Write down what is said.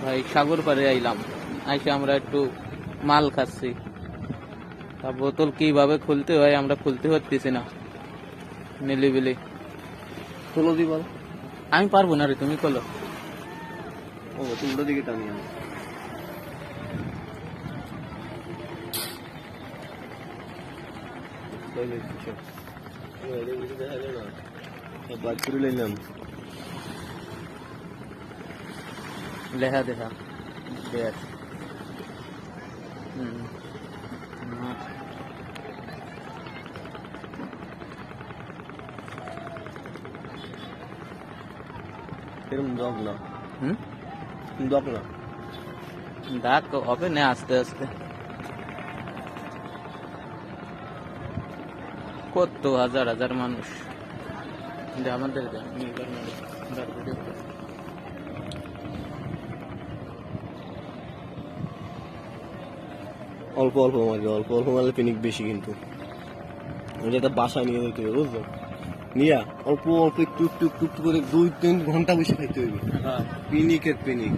ভাই সাগর পাড়ে আইলাম, আইসে আমরা একটু মাল খাচ্ছি। তা বোতল কিভাবে খুলতে হয় আমরা খুলতে পারতেছি না, নিলিবিলি। খোলো দি বল। আমি পারবো না রে, তুমি খোলো। ও তুলটা দিকে টানি আমি। বাদ করে লাইলাম। লেখা দেখা দেখ। এরকম দক না। দক না। ডাক হবে না আস্তে আস্তে। কত হাজার হাজার মানুষ আমাদের অল্প অল্প মারবে, অল্প অল্প মারলে পিনিক বেশি, কিন্তু এটা বাসায় নিয়ে যেতে হবে, বুঝলো? নিয়া অল্প অল্প একটু একটু একটু একটু করে 2-3 ঘন্টা বসে খাইতে হইবে। পিনিকের পিনিক।